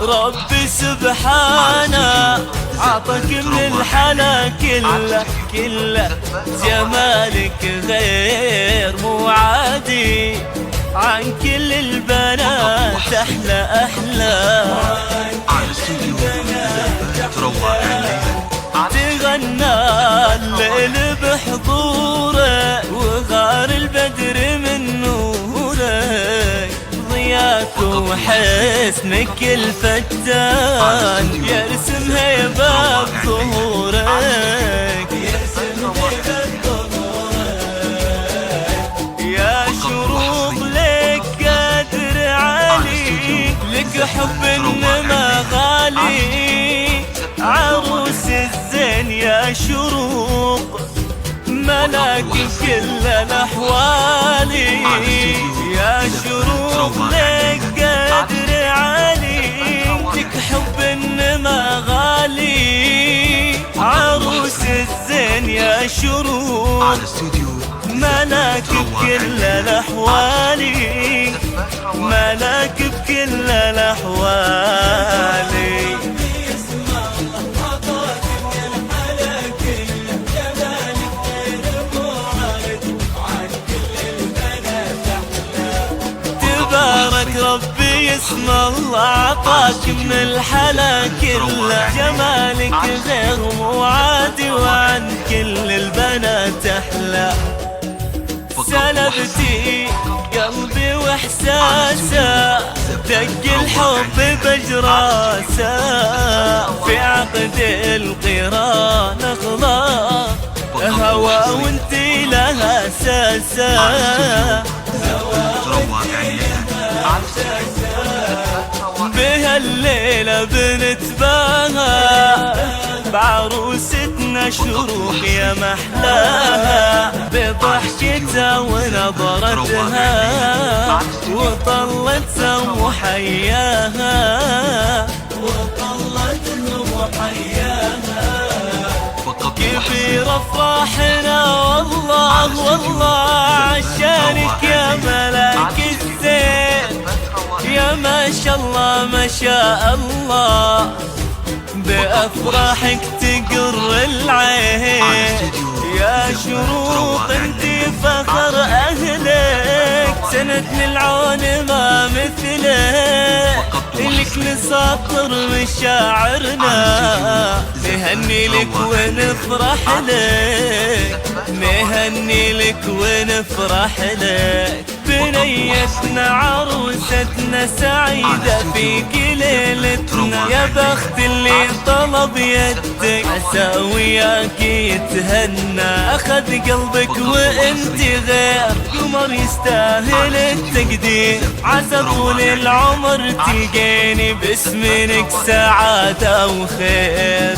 ربي سبحانه عطاك من الحلا كله جمالك غير مو عادي، عن كل البنات أحلى تغنى الليل بحضوره وغار البدر من نوره، ضياك وحسنك الفتان يرسم هيبة بظهورك، يا شروق لك قدر عالي، لك حب انما غالي، عروس الزين يا شروق ملاك كل الاحوال، يا شروق لك قدر عالي، لك حب انما غالي، عروس الزين يا شروق ملاك بكل الاحوال، ملاك بكل الاحوال. تبارك ربي اسم الله عطاك من الحلا كله، جمالك غير مو عادي وعن كل البنات احلى، سلبتي قلبي واحساسه، دق الحب بجراسه، في عقد القران اغلى هوى وانتي لها ساسه، بهالليلة بنتباهى بعروستنا شروق يا محلاها، بضحكتها ونظرتها وطلتها وحياها، كبير افراحنا والله عشانك يا ملاك الزين، يا ما شاء الله ما شاء الله بأفراحك تقر العين، يا شروق انتي فخر اهلك، سند للعون ما مثلك، لك نساطر مشاعرنا، نهني لك ونفرح لك، نهني لك ونفرح لك، بنيتنا عروستنا سعيدة فيك ليلتنا، يا بخت اللي طلب يدك عسى وياك يتهنى، اخذ قلبك وانت غير قمر يستاهل التقدير، عسى طول العمر تلقيني باسمك سعادة وخير.